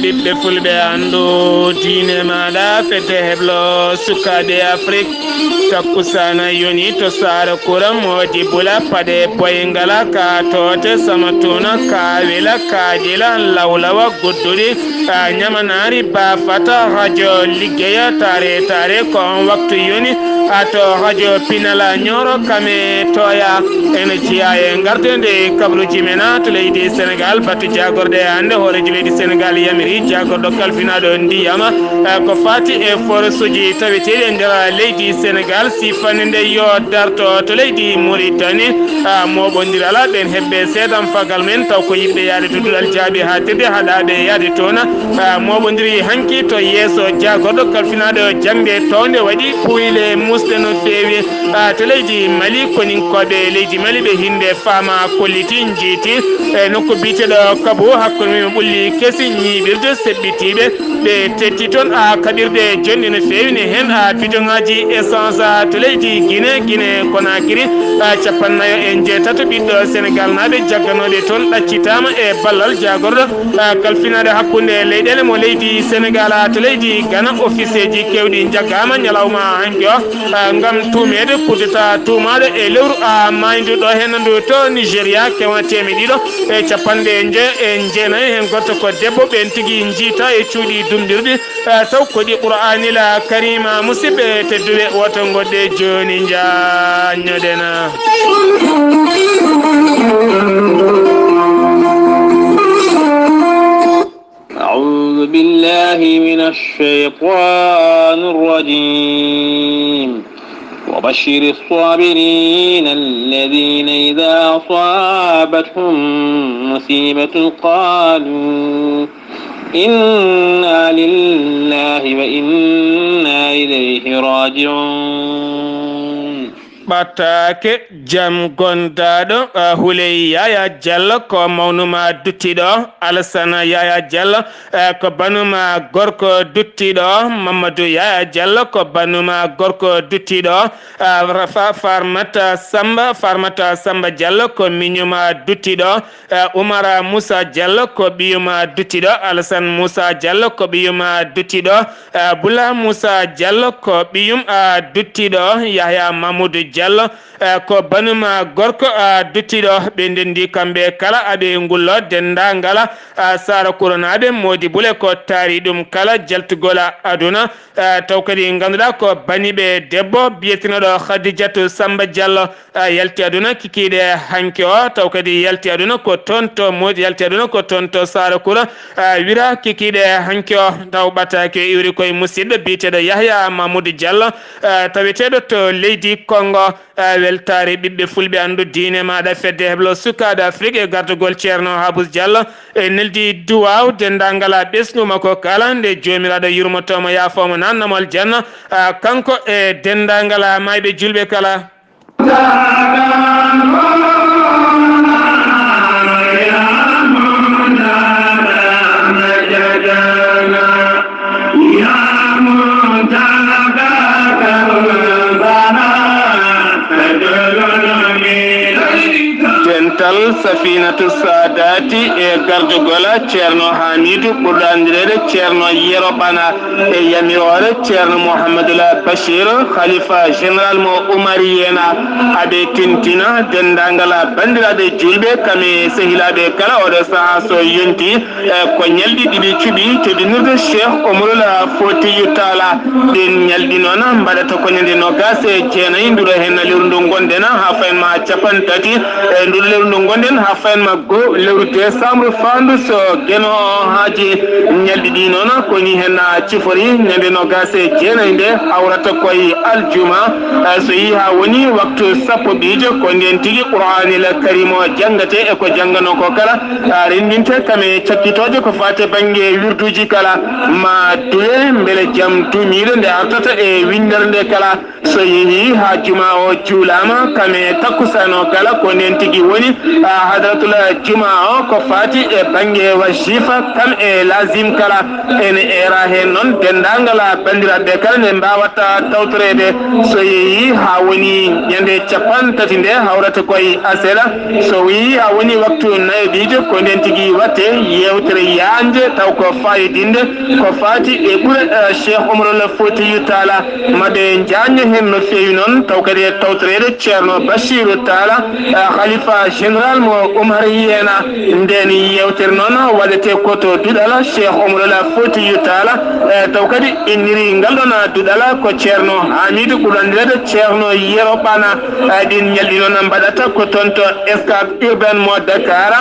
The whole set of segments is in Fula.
ɓiɓɓe fulɓe andu diine maɗa fete heblo sukaɓe afrique takkusana yoni to sara kura modi bula paɗe boyngala ka tote samatuna ka wela kadila lawlawa gudduɗi ñamanari ba fata radio liggeya tare kon waktu yoni ato radio pinala ñoro kame toya ene jiya e gardede kabruji mena to leydi sénégal batu jagorde hande horeji leydi sénégal yamiri jagorɗo kalfinaɗo ndiyama ko fati e force uji taweteɗi e nder leydi sénégal sifande nde yo darto to leydi mauritanie moɓodirala ɓen hebɓe seedan fagal men taw ko yimɓe yaade to duɗal jaabi ha tirde haɗaɓe yaade tona moɓodiri hanki to yeeso jagorɗo kalfinaɗo jangde towde waɗi puyile musɗe no fewi to leydi mali koninkoɓe leydi mali ɓe hinde fama kolliti jiiti e nokku biteɗo kabo hakkude mum ɓulli kesi ñiɓirde seɓɓitiɓe ɓe tetti toon kaɓirɗe jonɗi no fewi ne hen bidon ngaji essence to leydi guine konakiri capannayo e jeetato ɓiɗɗo sénégal naɓe jagganoɗe toon ɗaccitama e ballal jagorɗo kalfinaɗe hakkude leyɗele mo leydi sénégal to leydi gana office ji kewɗi jaggama ñalawma hanki o gam tumede puddata tumaɗo e lewru mayduɗo hen ndu to nigéria kewa temeɗiɗo e capanɗe jeenayi hen gorto ko debbo ɓen tigui jiita e cuuɗi dumɗirɗi taw koɗi qur'anila karima musidɓe tedduɓe woto goɗɗe joni jañoɗena أعوذ بالله من الشيطان الرجيم وبشر الصابرين الذين إذا أصابتهم مصيبة قالوا إنا لله وإنا إليه راجعون ɓattake jam gonɗaɗo Houleye Yaya Diallo ko mawnuma duttiɗo Alassane Yaya Diallo ko banuma gorko duttiɗo Mamadou Yaya Diallo ko banuma gorko duttiɗo Farmata Samba Diallo ko miñuma duttiɗo Oumara Moussa Diallo ko ɓiyuma duttiɗo Alassane Moussa Diallo ko ɓiyuma duttiɗo Boula Moussa Diallo ko ɓiyum duttiɗo Yahya Mamoudou Diallo ko banuma gorko duttiɗo ɓe ndendi kamɓe kala aɓe ngullo dendangala sara kuronaɓe modi bule ko taari ɗum kala jaltugola aduna taw kadi ganduɗa ko baniɓe debbo biyetinoɗo Khadijatou Samba Diallo yalti aduna kikiɗe hanki o taw kadi yalti aduna ko toon to modi yalti aduna ko toon to sara kuro wira kikiɗe hanki o taw ɓattake iwri koye musidɗo biyeteɗo Yahya Mamoudou Diallo taweteɗo to leydi Congo weltare ɓiɓɓe fulɓe andu diine maɗa fedde heblo sukaɗo afrique e gardugol ceerno Habous Diallo e neldi duwaw dendangala ɓesnuma ko kala nde jomiraɗo yurmotomo yafomo nannamol janna kanko e dendangala mayɓe julɓe kala Safinatu Sadati e gardugola ceerno Hamidou ɓurɗo andirede ceerno Yero Bana e yamirore ceerno Mouhamadoula Bachir khalifa général mo Oumariyena aɓe tintina dendangala bandiraɓe julɓe kame sehilaɓe kala oɗo saaha so yonti ko ñalɗi ɗiɗi cuuɓi teddinirde Cheikh Oumroul Foutiyou Talla ɗen ñalɗi noon mbaɗata ko ñande nogas e jeenayyi nduɗo hen lewru ndu gonɗen ha fayenma capantati e nduɗo lewru ndu gonɗen ha fayenma go lewru décembre fandu so gueno haaji ñalɗi ɗi noon koni hen cifori ñande nogas e jeenayyi nde hawrata koye aljuma so yi ha woni waktu sappo ɓiijo ko nden tigui qouranil karim o janggate e ko janggano ko kala rendinte kame cakkitoje ko fate banggue wirduji kala ma duwe beele jaam dumiɗo nde artata e windere nde kala so yeehi ha juma o juulama kame takkusano kala ko nden tigui woni hadratul juma o ko fati e bange wajifa kam e lazim kala ene era hen non dendangala bandiraɓe kala ne mbawata tawtorede so yeehi ha woni ñande capan tati nde hawrata koye aseɗa so wi ha woni waktu nayoɓijo ko nden tigui watte yewtere yande taw ko fayidinde ko fati e ɓuura cheikh omarol fotiyu taala maɓe jaño hen no fewi noon taw kadi e tawtorede ceerno bachirou taala khalifa général mo oumar yena nden yewtere noon waɗete koto duɗala cheikh omarol fotiyu taala taw kadi inniri ngal ɗon duɗala ko ceerno hamidou ɓuurandirede ceerno yero ɓana ɗin ñalɗi noon mbaɗata ko toon to escale urbaine mo dakar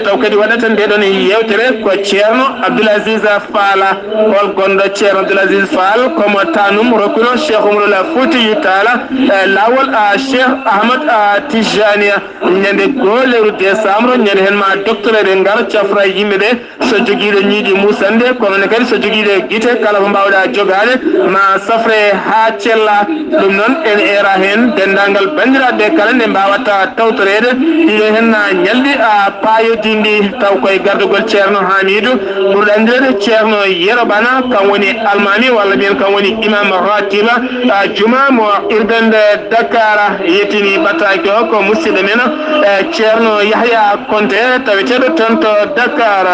taw kadi waɗata nde ɗon yewtere ko ceerno abdoulasis fala hol gonɗo ceerno abdoulasis fall komo tanum rokkuno cheikh oumrola fotiyu taala lawol cheikh ahmad tijania ñande goleru décembre ñande hen ma docteur eɗe ngar cafra yimɓeɓe so joguiɗo ñiiɗi musande kono kadi so joguiɗo guite kala ko mbawɗa jogade ma safre ha cella ɗum noon en era hen dendagal bandiraɓe kala nde mbawata tawtorede ɗiɗo hen ñalɗi payodindi taw koye gardugol ceerno hamidou ɓurɗo andirede ceerno yero bana kam woni almami walla mbiyen kam woni imam ratiba juma mo urbaine de dakar yettini ɓattaki o ko musidɗo men ceerno yahya konte taweteɗo toon to dakar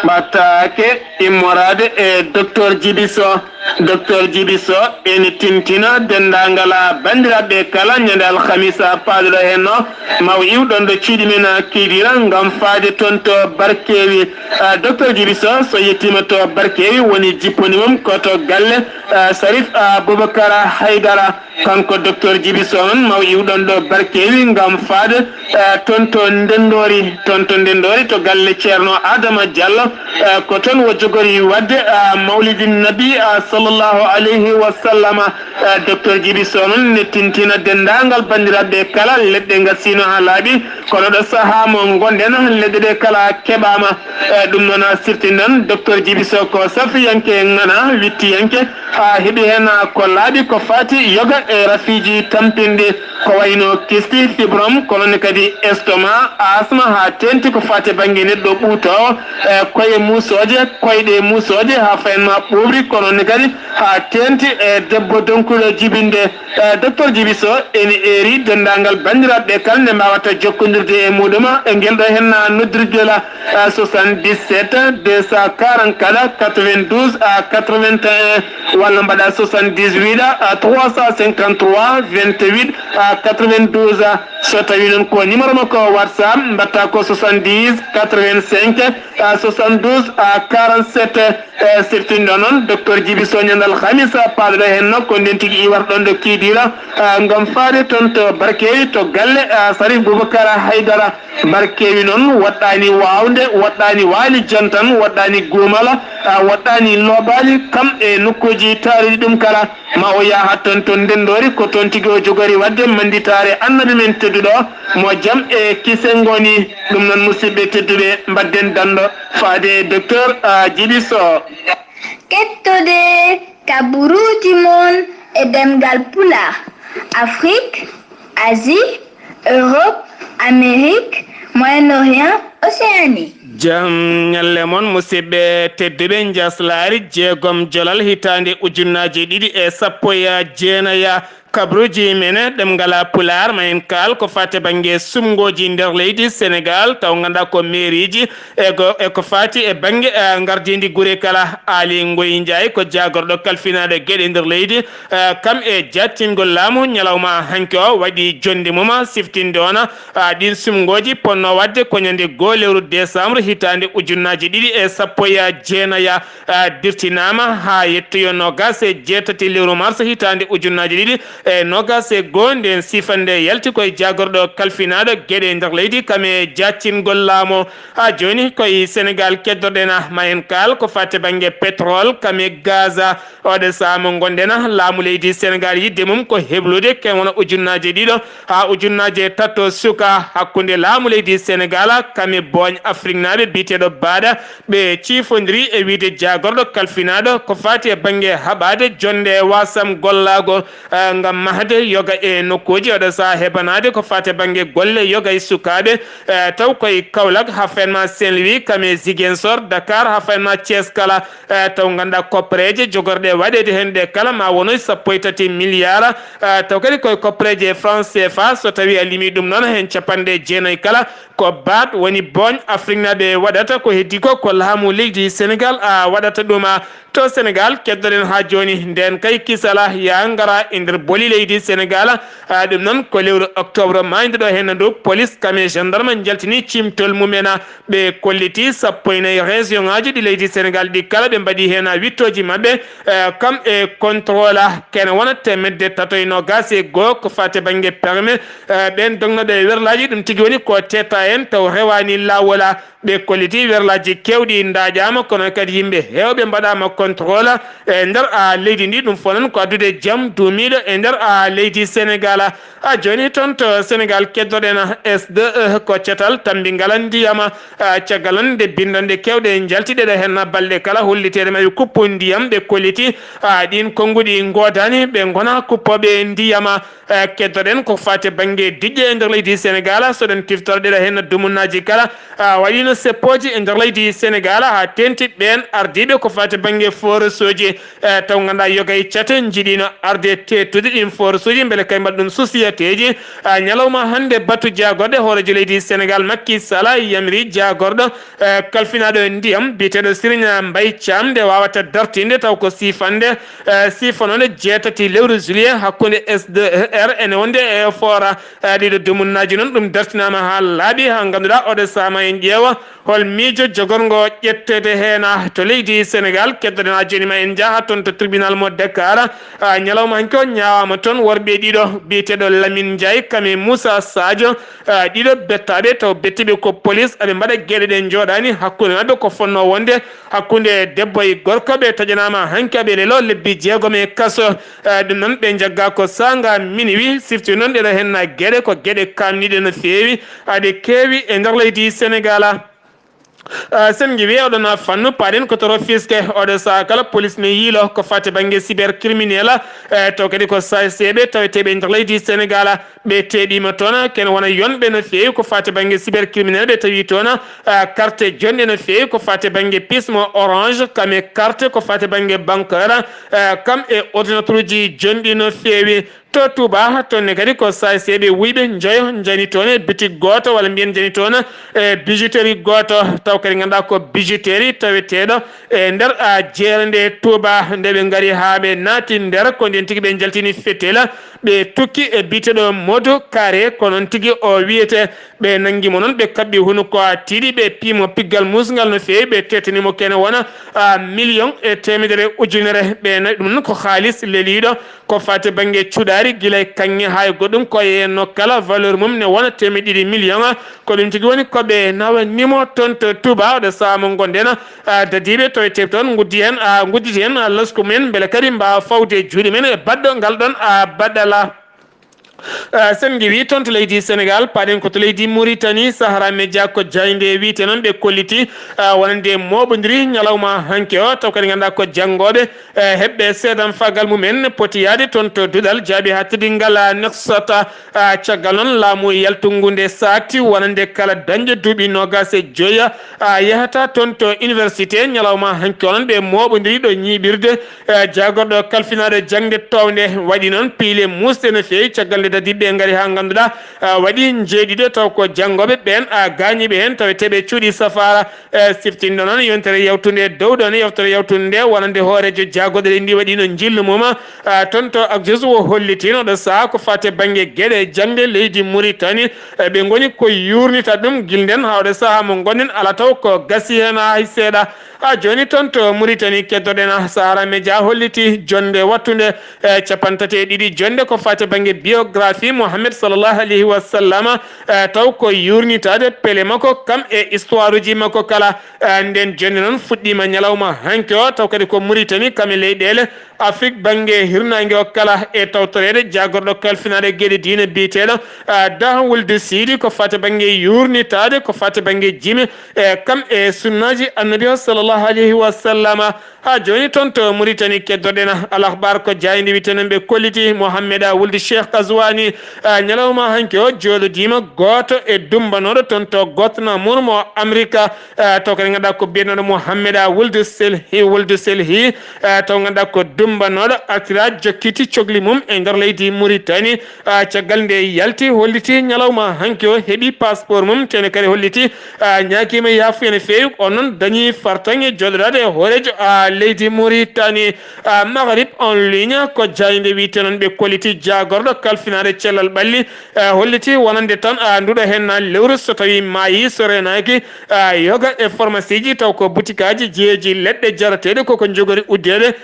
ɓattake immorade e docteur djibiso ene tintina dendangala bandiraɓe kala ñande alhamisa paaduɗo hen no maw iwɗon ɗo ciiɗi men kiidira gam faade toon to barkewi docteur djibiso so yettima to barkewi woni jipponi mum koto galle sarif boubacar haydara kanko docteur djibiso noon maw iwɗon ɗo barkewi gam faade toon to ndendori to galle ceerno adama diallo ko toon wo jogori wadde mawlidi nabi sallllahu alayhi wa sallama docteur djibiso noon ne tintina dendagal bandiraɓe kala leɗɗe gasino ha laaɓi kono ɗo saaha mo gonɗen leɗɗe ɗe kala keɓama ɗum noon sirtinɗen docteur djibiso ko safiyanke gana wittiyanke ha heeɓi hen ko laaɓi ko fati yoga e rafiji tampinde ko wayno kisti fibrome kono kadi estomac asma ha tenti ko fati banggue neɗɗo ɓuutowo koye musoje koyɗe musoje ha fayenma ɓuɓri kono kadi ha tenti e debbo donkuɗo jibinde docteur djibiso ene eri dendagal bandiraɓe kala nde mbawata jokkodirde e muɗuma e guel ɗo hen noddirguela 77 244 92 81 walla mbaɗa 78 353 28 92 so tawi noon ko numéro makko whatsapp mbatta ko 70 85 72 47 sirtinɗo noon docteur djibiso ñandal hamisa paaɗoɗo hen no ko nden tigui iwarɗon ɗo kiidira gam faade toon to barkewi to galle sarif boubacar haydara barkewi noon waɗɗani wawde waɗɗani waali jantan waɗɗani guumala waɗɗani loobali kam e nokkuji taariɗi ɗum kala ma o yaha toon to ndendori ko toon tigui o jogori wadde manditare annabi men tedduɗo mo jaam e kise ngoni ɗum noon musidɓe tedduɓe mbadden dando faade docteur djibiso kettode kaburuji mon e demgal pulaar Afrique, Asie, Europe, Amérique, Moyen-Orient, Océanie. jam ñalle moon musidɓe tedduɓe jaslari jeegom jolal hitande ujunnaji ɗiɗi e sappo e jeenaya kabruji mene ɗem ngala pular ma en kal ko fate banggue sumgoji nder leydi sénégal taw ganduɗa ko mairie ji eko fati e banggue gardidi guure kala Ali Ngoyi Ndiaye ko jagorɗo kalfinaɗo gueɗe nder leydi kam e jattingol laamu ñalawma hanki o waɗi jonde muma siftinde ona ɗin sumgoji ponno wadde ko ñande 2 lewru décembre hitande ujunnaji ɗiɗi e sappo e jeenaya dirtinama ha yettoyo nogas e jeetati lewru mars hitande ujunnaji ɗiɗi nogas e gonde sifande yalti koye jagorɗo kalfinaɗo gueɗe nder leydi kame jaccingol laamu ha joni koye Sénégal keddorɗena ma en kal ko fatte banggue pétrole kame gaz oɗo saama gondena laamu leydi Sénégal yidde mum ko heblude ken wona ujunnaje ɗiɗo ha ujunnaje tatto suka hakkude laamu leydi Sénégal kame boñ Afrique naɓe biteɗo baɗa ɓe cifodiri e wiide jagorɗo kalfinaɗo ko fati e banggue haɓade jonde wasam gollago ngam mahde yoga e nokkuji oɗo saha hebanade ko fati e banggue golle yoga e sukaɓe taw koye Kaolack ha fenma Saint-Louis kame Ziguinchor Dakar ha fenma Thiès kala taw ganda koppereje jogorɗe waɗede hen ɗe kala ma wonoy 13 milliard taw kadi koye koppereje France CFA so tawi a limi ɗum noon hen capanɗe jeenayyi kala ko bat woni boñ Afrique naɓe waɗata ko heddi ko laamu leydi Sénégal waɗata ɗum to Sénégal keddoɗen ha joni nden kay kisala ya ngara e nder boli leydi Sénégal ɗum noon ko lewru octobre maydeɗo hen ndu police kame gendarme jaltini cimtol mumena ɓe kolliti 14 région ngaji ɗi leydi Sénégal ɗi kala ɓe mbaɗi hen wittoji mabɓe kam e contrôle kene wona temedde tatoyno gase go ko fate banggue permis ɓen dognoɗo e werlaji ɗum tigui woni ko teta en taw rewani lawola ɓe kolliti werlaji kewɗi daƴama kono kadi yimɓe hewɓe mbaɗama contrôle e nder leydi ndi ɗum fof noon ko addude jaam duumiɗo e nder leydi Sénégal joni toon to Sénégal keddoɗen SDE ko cetal tambingal ndiyam caggal on nde bindande kewɗe jaltiɗeɗo hen balɗe kala hollitede maɓe kuppu ndiyam ɓe kolliti ɗin konnguɗi godani ɓe gona kuppoɓe ndiyam keddoɗen ko fate banggue diƴƴe e nder leydi Sénégal soɗen tiftorɗeɗo hen dumunnaji kala waɗino seppoji e nder leydi Sénégal ha tentiɓe ɓen ardiɓe ko fate banggue force uji taw ganduɗa yogay cate jiiɗino arde tettude ɗin force uji beele kay mbaɗa ɗum société ji ñalawma hande batu jagorɗo hoorejo leydi Sénégal Macky Sall yamiri jagorɗo kalfinaɗo ndiyam biteɗo Serigne Mbaye Thiam nde wawata dartinde taw ko sifande sifanode 6 lewru juillet hakkude SDR ene wonde e fora ɗiɗo dumunnaji noon ɗum dartinama ha laaɓi ha ganduɗa oɗo sama en ƴeewa hol miijo jogorgo ƴettede hen to leydi Sénégal keddoɗen ha joni ma en jaaha toon to tribunal mo Dakar ñalawma hanki o ñawama toon worɓe ɗiɗo biteɗo Lamine Ndiaye kame Moussa Sadio ɗiɗo bettaɓe taw bettiɓe ko police aɓe mbaɗa gueɗe ɗe joɗani hakkude mabɓe ko fonno wonde hakkude debbo e gorko ɓe taƴanama hanki aɓe lelo lebbi 6 e kaso ɗum noon ɓe jagga ko sanga minuit sifti noon ɗeɗo hen gueɗe ko gueɗe kamniɗe no fewi aɗe kewi e nder leydi Sénégal sen giwi oɗon fannu paɗen ko toro fiske oɗo saha kala police ne yiilo ko fate banggue cybercriminel taw kadi ko seeɓe taweteɓe nder leydi Sénégal ɓe teeɓima toon ken wona yonɓe no fewi ko fate banggue cybercriminel ɓe tawi toon carte jonɗe no fewi ko fate banggue pismo orange kame carte ko fate banggue banqueur kam e ordinateur uji jonɗi no fewi to Touba toon ne kadi ko seeɓe wuyɓe joyo jani toon e boutique goto walla mbiyen jani toon e bijouterie goto taw kadi ganduɗa ko bijouterie taweteɗo e nder jeere nde Touba nde ɓe gaari ha ɓe naati nder ko nden tigui ɓe jaltini fetela ɓe tukki e biteɗo Modou Carré ko noon tigui o wiyete ɓe nanguimo noon ɓe kabɓi hunuko tiiɗi ɓe piimo piggal musgal no fewi ɓe tettanimo kene wona million e temedere ujunere ɓe ɗum noon ko haalis leeliɗo ko fate banggue cuɗari guilay kanŋe hay goɗɗum koye no kala valeur mum ne wona 2 million ko ɗum tigui woni koɓe nawanimo toon to Touba oɗo saama gonɗen dadiɓe to teɓe toon gudditi hen lasku mumen beele kadi mbawa fawde juuɗe men e baɗɗo ngal ɗon baɗɗala sen giwi toon to leydi Sénégal paɗen ko to leydi Mauritanie Sahara Média ko jayde wiite noon ɓe kolliti wonande moɓodiri ñalawma hanke o taw kadi ganduɗa ko janggoɓe heɓɓe seedan fagal mumen poti yaade toon to duɗal jaabi ha tidingal neksota caggal noon laamu yaltungude sakti wonande kala dañƴo duuɓi 25 yahata toon to université ñalawma hanke o noon ɓe moɓodiri ɗo ñiɓirde jagorɗo kalfinaɗo jangde towde waɗi noon piile musde no fewi caggal nde dadiɓe ngari ha ganduɗa waɗi jeeɗiɗo taw ko janggoɓe ɓen gañiɓe hen taweteɓe cuuɗi safara siftinde noon yontere yawtude dow ɗon yewtere yawtude nde wonande hoorejo jagoɗe ndi waɗino jillu mum toon to akjesu o hollitino ɗo saaha ko fate banggue gueɗe jangde leydi Mauritanie ɓe goni ko yurnita ɗum guilden hawde saaha mo gonɗen ala taw ko gasi hen hay seeɗa joni toon to Mauritanie keddoɗen Sahara Média holliti jonde wattude capantati e ɗiɗi jonde ko fate banggue biographie Mouhamed sallllahu alayhi wa sallam taw ko yurnitade peele makko kam e histoire uji makko kala nden jonde noon fuɗɗima ñalawma hanke o taw kadi ko Mauritanie kam e leyɗele Afrique banggue hirnangue o kala e tawtorede jagorɗo kalfinade gueɗe diine biteɗo da wulde siidi ko fate banggue yurnitade ko fate banggue jimi kam e sunnaji annabi o sallllahu alayhi wa sallam joni toon to Mauritanie keddoɗen alahbar ko jayidi witenen ɓe kolliti Mouhamed wulde Cheikh Kazwani ñalawma hanke o joɗodima goto e dumbanoɗo toon to gotna murmo Amérique taw kadi ganduɗa ko biyeteɗo Mouhamed wulde Selhi taw ganduɗa ko dumbanoɗo artira jokkiti cogli mum e nder leydi Mauritanie caggal nde yalti holliti ñalawma hanke o heeɓi passeport mum tene kadi holliti ñakima yaafu ene fewi on noon dañi fartaŋe joɗorade e hoorejo leydi Mauritanie Maghrib en ligne ko jayde wiite noon ɓe kolliti jagorɗo kalfinade cellal ɓalli holliti wonande tan nduɗo hen lewru so tawi maayi so renaki yoga e pharmacie ji taw ko boutique aji jeeji leɗɗe jarateɗe koko jogori uddede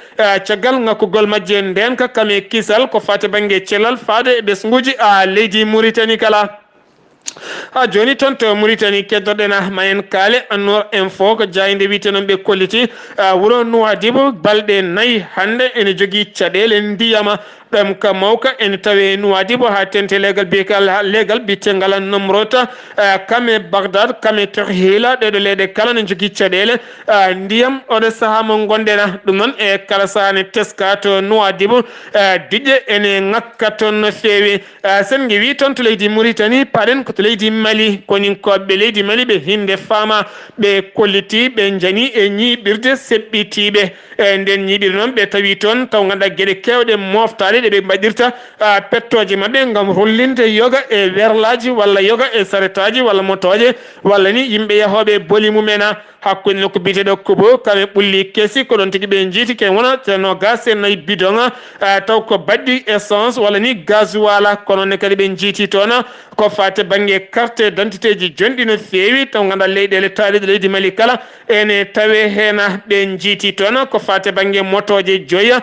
caggal ngakkugol majje ndenka kame kisal ko fate banggue cellal faade e ɓesguji leydi Mauritanie kala joni toon to Mauritanie keddoɗen mayen kaale Nour Info ko jayde wiite noon ɓe kolliti wuuro Nouadhibou balɗe 4 hande ene jogui caɗele ndiyama ɗum ka mawka ene tawe Nouadhibou ha tente legal bitegal Nomrota kame Bagdad kame Terhila ɗeɗo leyɗe kala ne jogui caɗele ndiyam oɗo saaha mo gonɗen ɗum noon e kala saaha ne teska to Nouadhibou diƴƴe ene ngakka toon no fewi sen ƴeewi toon to leydi Mauritanie paɗen ko to leydi Mali konin koɓe leydi Mali ɓe hinde fama ɓe kolliti ɓe jani e ñiɓirde seɓɓitiɓe nden ñiɓiri noon ɓe tawi toon taw ganduɗa gueɗe kewɗe moftade ɗe ɓe mbaɗirta pettoje mabɓe gam rollinde yoga e werlaji walla yoga e saretaji walla motoje walla ni yimɓe yahoɓe boli mumen hakkude nokku biteɗo Kobo kame ɓulli keesi ko ɗon tigui ɓe jiiti ke wona no gas e nayyi bidon taw ko badɗi essence walla ni gasoil kono ne kadi ɓe jiiti toon ko fate banggue carte d'identité ji jonɗi no fewi taw ganduɗa leyɗele taaliɗe leydi Mali kala ene tawe hen ɓe jiiti toon ko fate banggue motoje joyya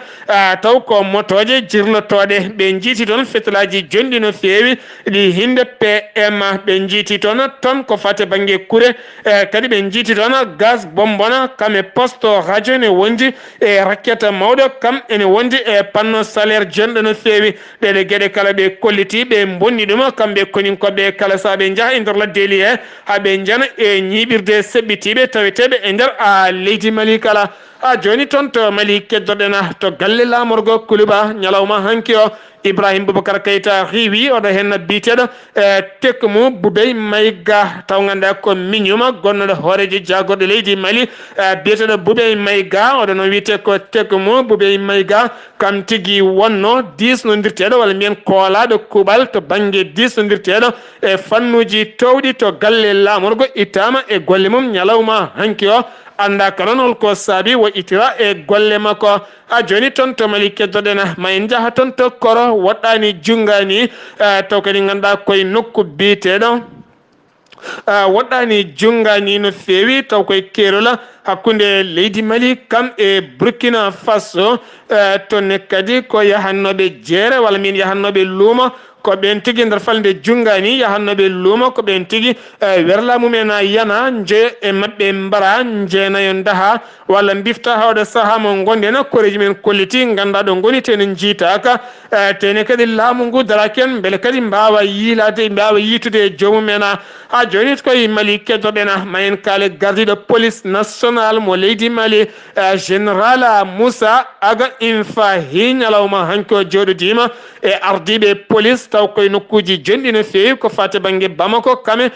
taw ko motoje jirlotoɗe ɓe jiiti toon fetelaji jonɗi no fewi ɗi hinde PM ɓe jiiti toon ko fate banggue kuure kadi ɓe jiiti toon gaz bombona kame poste radio ne wondi e rakketa mawɗo kam ene wondi e panneau salaire jonɗo no fewi ɗeɗe gueɗe kala ɓe kolliti ɓe bonni ɗum kamɓe koninkoɓe kala sa ɓe jaaha e nder laddeli he haɓe jana e ñiɓirde seɓɓitiɓe taweteɓe e nder leydi Mali kala joni toon to Mali keddoɗen to galle lamorgo Kuluba ñalawma hanki o Ibrahim Boubacar Keita riwi oɗo hen biteɗo Tekmo Boubey Maïga taw ganduɗa ko miñuma gonnoɗo hoorejo jagorɗo leydi Mali biyeteɗo Boubey Maïga oɗo noon wiyete ko Tekmo Boubey Maïga kam tigui wonno disnodirteɗo walla mbiyen koolaɗo kuuɓal to banggue disnodirteɗo e fannuji towɗi to galle lamorgo ittama e golle mum ñalawma hanki o anda ka noon holko saabi wo itira e golle makko joni toon to Mali keddoɗen ma en jaaha toon to Koro woɗɗani junggani taw kadi ganduɗa koye nokku biteɗo woɗɗani junggani no fewi taw koye keerola hakkude leydi Mali kam e Burkina Faso tonne kadi ko yahannoɓe jeere walla min yahannoɓe luumo ko ɓen tigui nder falde junggani yahannoɓe luumo ko ɓen tigui werla mumen yana je e mabɓe mbara jeenayo daha walla bifta hawde saaha mo gonɗen koreji men kolliti ganda ɗo goni tene jiitaka tene kadi laamu ngu daraken beele kadi mbawa yiilade mbawa yiitude e jomumen joni koye Mali keddoɗen ma en kaale gardiɗo police national mo leydi Mali général Moussa Aga Infahi ñalawma hanko joɗodima e ardiɓe police taw koye nokkuji jonɗi no feewi ko fate banggue Bamako kame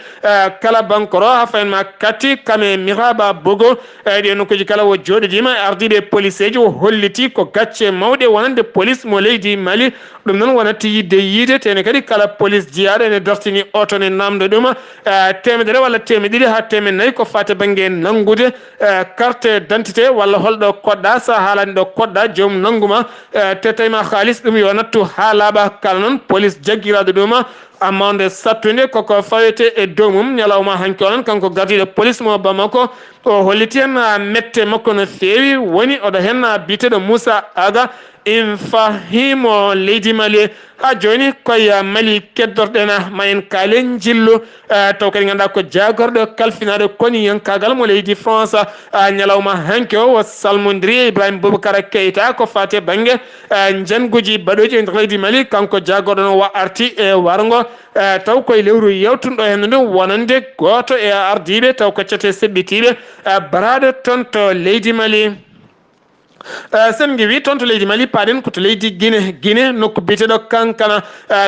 kala bankoro ha fayenma katti kame Miraba Bogo ɗe nokkuji kala wo joɗodima ardiɓe police ji o holliti ko gacce mawɗe wonande police mo leydi Mali ɗum noon wonatti yidde yiide tene kadi kala police jiyaɗo ene dartini oto ne namdo ɗum temedere walla temedɗiɗi ha temednayyi ko fate banggue nangude carte d'identité walla holɗo koɗɗa sa haalani ɗo koɗɗa joomum nanguma te tawima halis ɗum yo nattu ha laaɓa kala noon police jagguiraɗo ɗum amande sattude koko fawete e dow mum ñalawma hanki onon kanko gardiɗo police mo Bamako o holliti hen mette makko no feewi woni oɗo hen biteɗo Moussa Aga in fahimo leydi Mali ha joni koye Mali keddorɗen ma en kaalen jillu taw kadi ganduɗa ko jagorɗo kalfinaɗo koni yankagal mo leydi France ñalawma hanki o wo salmodiri Ibrahima Boubacara Keita ko fate banggue janguji baɗoji e nder leydi Mali kanko jagorɗo no wa arti e wargo taw koye lewru yewtunɗo hen ɗum wonande goto e ardiɓe taw ko cete seɓɓitiɓe baraɗo toon to leydi Mali sen ngi wi toon to leydi Mali paaɗen koto leydi Guinée nokku biteɗo kankana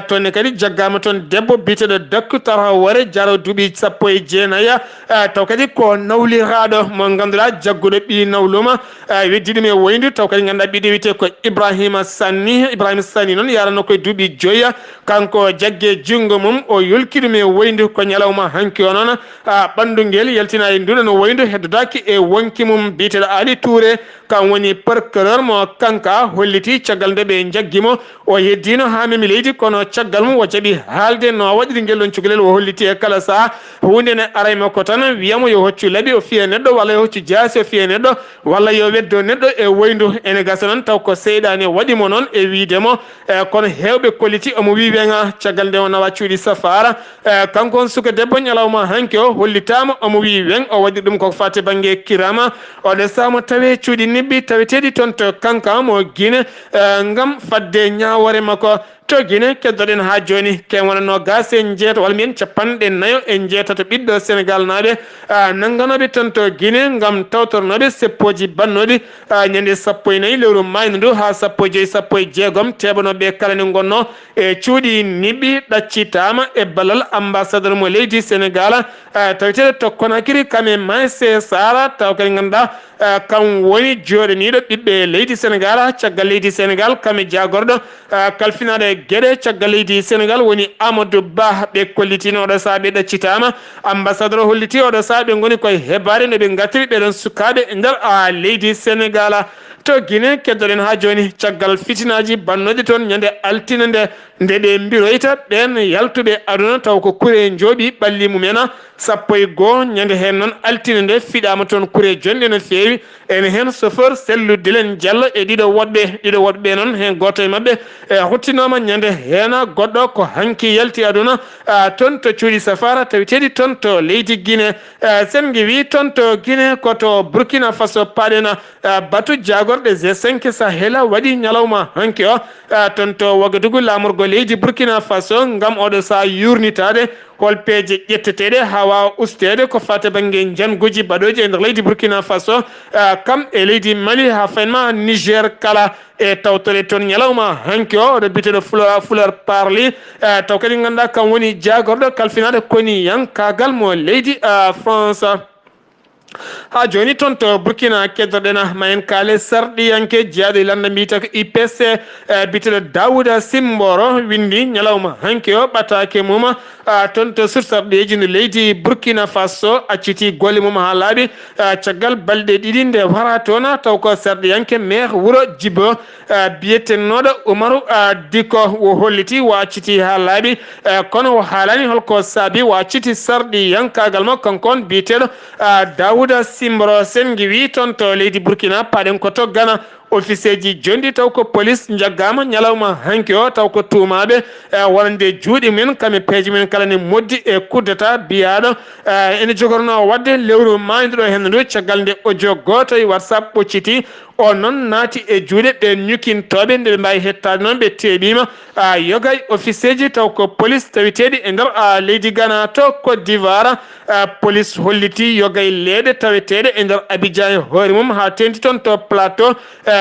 toonne kadi jaggama toon debbo biteɗo Dakku Tarawore jaro duuɓi 19 taw kadi ko nawliraɗo mo ganduɗa jagguɗo ɓi nawluma weddi ɗum e woyndu taw kadi ganduɗa ɓiɗo wiyete ko Ibrahima Sani noon yarano koye duuɓi 5 kanko jaggue junggo mum o yolki ɗum e woyndu ko ñalawma hanki o noon ɓandu nguel yaltina e nduɗo no woyndu heddodaki e wonki mum biteɗo Ali Touré kan woni procureur mo kanka holliti caggal nde ɓe jaggimo o yeddino ha memi leydi kono caggal mum o jaaɓi haalde no waɗiri ngel ɗon cukalel o holliti e kala saaha hunde ne araymo ko tan wiyamo yo hoccu laaɓi o fiya neɗɗo walla yo hoccu jaasi o fiya neɗɗo walla yo weddo neɗɗo e woyndu ene gasa noon taw ko seyɗani waɗimo noon e wiidemo kono hewɓe kolliti omo wi wenga caggal nde o nawa cuuɗi safara kanko on suka debbo ñalawma hanki o hollitama omo wi wen o waɗi ɗum koko fate banggue kirama oɗo samo tawe cuuɗi nibbi taweteɗi toon to kanka mo Guinée ngam fadde ñawore makko to Guinée keddoɗen ha joni ken wonano gas en jeeto walla mbiyen 49 en jeetato ɓiɗɗo Sénégal naaɓe nangganoɓe toon to Guinée ngam tawtornoɓe seppoji bannoɗi ñande 14 lewru mayno ndu ha 15 teɓanoɓe kala ne gonno e cuuɗi niɓɓi ɗaccitama e ballal ambassadeur mo leydi Sénégal taweteɗe to Conakry kame Maïssé Sara taw kadi ganduɗa kam woni joɗaniɗo ɓiɓɓe leydi Sénégal caggal leydi Sénégal kame jagorɗo kalfinaɗo gueɗe caggal leydi Sénégal woni Amadou Ba ɓe kollitino oɗo saaha ɓe ɗaccitama ambassadeur holliti oɗo saaha ɓe goni koye hebbade no ɓe gattiri ɓeɗon sukaɓe e nder leydi Sénégal to Guinée keddoɗen ha joni caggal fitinaji bannoɗe toon ñande altine nde ɓe mbiroyta ɓen yaltuɓe aduna taw ko kure jooɓi ɓalli mumen 11 ñande hen noon altine nde fiɗama toon kure jonɗe no feewi ene hen chauffeur Sellu Dilen Diallo e ɗiɗo woɗɓe noon hen goto e mabɓe huttinoma ñande hen goɗɗo ko hanki yalti aduna toon to cuuɗi safara tawiteɗi toon to leydi Guinée sen wi toon to Guinée koto Burkina Faso paɗena batu jagorɗe G5 Sahel waɗi ñalawma hanki o toon to Ouagadougou lamorgo leydi Burkina Faso ngam oɗo sa yurnitade holpeje ƴetteteɗe ha wawa ustede ko fate banggue janguji baɗoji e nder leydi Burkina Faso kam e leydi Mali ha faynma Niger kala e tawtore toon ñalawma hanki o oɗo biteɗo Fleur Parly taw kadi ganduɗa kam woni jagorɗo kalfinaɗo koni yankagal mo leydi France ha joni toon to Burkina keddoɗen ma en kaale sarɗiyanke jeyaɗo e landa mbiyata ko IPC biteɗo Dawouda Simboro windi ñalawma hanki o ɓatake mum toon to sursarɗeji no leydi Burkina Faso acciti golle mum ha laaɓi caggal balɗe ɗiɗi nde wara toon taw ko sarɗiyanke maire wuuro Djibo biyetennoɗo Oumarou Diko wo holliti wo acciti ha laaɓi kono o haalani holko saabi wo acciti sarɗiyankagal makko kankon biyeteɗo Dawouda Simboro sen wi toon to leydi Burkina paɗen ko to Ghana officier ji jondi taw ko police jaggama ñalawma hanki o taw ko tuumaɓe wonande juuɗe men kame peeje men kala ne moddi e kuddata biyaɗo ene jogorno wadde lewru mayduɗo hen ndu caggal nde audio goto e WhatsApp ɓocciti o noon naati e juuɗe ɓe ñukintoɓe nde ɓe mbawi hettade noon ɓe teeɓima yogay officier ji taw ko police tawiteɗi e nder leydi Ghana to Côte d'Ivoire police holliti yogay leeɗe taweteɗe e nder Abidjan e hoore mum ha tenti toon to plateau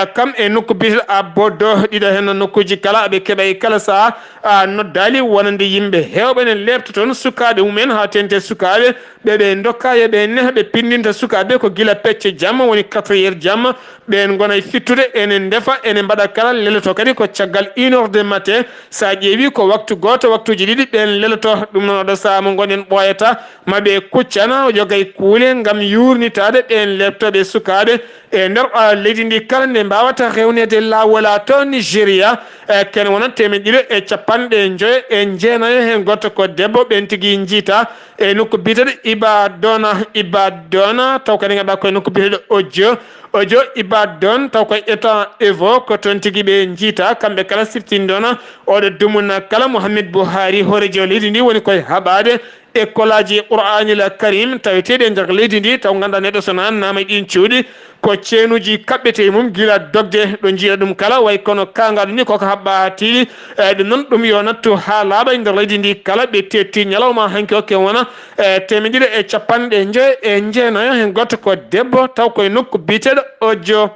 kam e nokku bitel abbodo ɗiɗo hen nokkuji kala ɓe keeɓa kala saha noddali wonande yimɓe hewɓe ne lebta toon sukaɓe mumen ha tente sukaɓe ɓeɓe dokka yoɓe neha ɓe pindinta sukaɓe ko gila pecce jamma woni 4h jamma ɓen gona e fittude enen defa enen mbaɗa kala leloto kadi ko caggal 1h du matin sa ƴeewi ko waktu goto waktuji ɗiɗi ɓen leloto ɗum noon oɗo saha mo gonen ɓoyata maɓe kuccana jogay kuule gam yurnitade ɓen lebtoɓe sukaɓe e nder leydi ndi kala nde mbawata rewnede lawola to Nigéria ken wona 150 hen goto ko debbo ɓen tigui jiita e nokku biteɗo ibadona taw kadi gaɗa koye nokku biteɗo ojo ibadon taw koye état evo ko toon tigui ɓe jiita kamɓe kala siftindona oɗo dumuna kala Mouhamed Buhari horejo leydi ndi woni koye haɓade école aji qur'anil karim taweteɗe nder leydi ndi taw ganduɗa neɗɗo so nannama ɗin cuuɗi ko ceenuji kaɓɓete mum gila dogde ɗo jiiɗa ɗum kala way kono kangaɗo ni koko haɓɓa tiiɗi ɗum noon ɗum yo nattu ha laaɓa e nder leydi ndi kala ɓe tetti ñalawma hanki okke wona 150 hen goto ko debbo taw koye nokku biteɗo ojo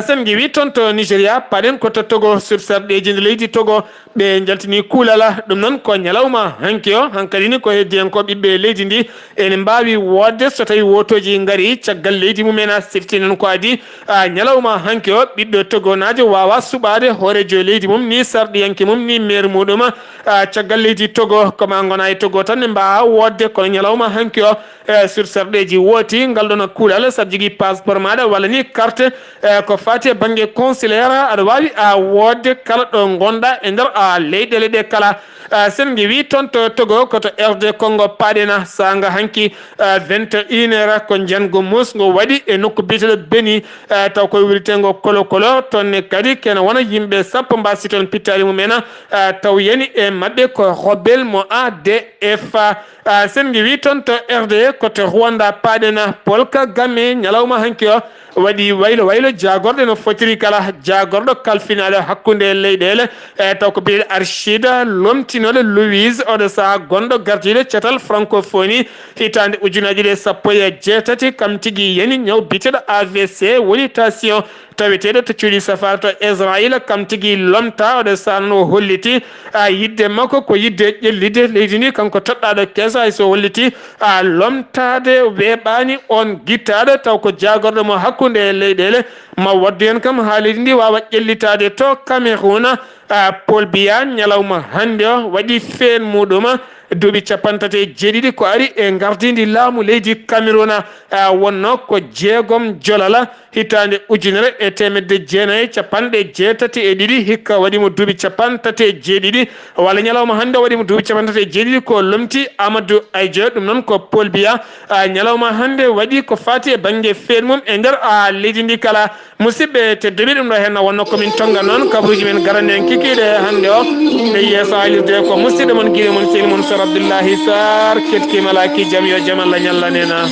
sen giwi toon to Nigéria paɗen ko to Togo sur sarɗeji nde leydi Togo ɓe jaltini kuulala ɗum noon ko ñalawma hanki o hankadi ni ko heddiyanko ɓiɓɓe leydi ndi ene mbawi wodde so tawi wotoji gaari caggal leydi mumen a siftinen ko adi ñalawma hanki o ɓiɗɗo Togo najo wawa suɓade hoorejo leydi mum ni sarɗiyanke mum ni maire muɗum caggal leydi Togo koma gona e Togo tan ne mbawa wodde kono ñalawma hanki o sur sarɗeji wooti ngal ɗon kuulal saɗa jogui passeport maɗa walla ni carte ko fati e banggue consulaire aɗa wawi a wodde kala ɗo gonɗa e nder leyɗele ɗe kala sen wi toon to Togo koto RD Congo paɗena sanga hanki 21h ko jango musgo waɗi e nokku biteɗo Beni taw koye wuritengo kolo toonne kadi kene wona yimɓe sappo mbasi toon pittari mumen taw yani e mabɓe ko rebelle mo ADF sen wi toon to RD koto Rwanda paɗena Paul Kagame ñalawma hanki o waɗi waylo jagorɗo no fotiri kala jagorɗo kalfinaɗo hakkude leyɗele taw ko biyeɗo Archida lomtinoɗo Louise oɗo saha gonɗo gardiɗo cetal francophonie hitande ujunaji ɗe 17 kam tigui yani ñaw biteɗo AVC woni tension taweteɗo to cuuɗi safara to Israël kam tigui lomta oɗo sahno holliti yidde makko ko yidde ƴellide leydi ndi kanko toɗɗaɗo keesa hayso holliti lomtade weɓani on guittaɗo taw ko jagorɗo mo hakkude leyɗele ma waddu hen kam ha leydi ndi wawa ƴellitade to Cameroun Paul Biya ñalawma hande o waɗi feen muɗum duuɓi 37 ko ari e gardidi laamu leydi Cameroun wonno ko jeegom jolala hitande 1982 hikka waɗimo duuɓi 37 walla ñalawma hande waɗimo duuɓi 37 ko lomti Amadou Aïdjo ɗum noon ko Paul Biya ñalawma hande waɗi ko fati e banggue feer mum e nder leydi ndi kala musidɓe tedduɓe ɗum ɗo hen wonno komin tonga noon kabaruji men garani en kikiɗe hande o nde yeeso haalirde ko musidɗo mon guiɗe mon seni mon Sar Abdoullahi Sarr ketkima laki jaam yo jaam Allah ñallanena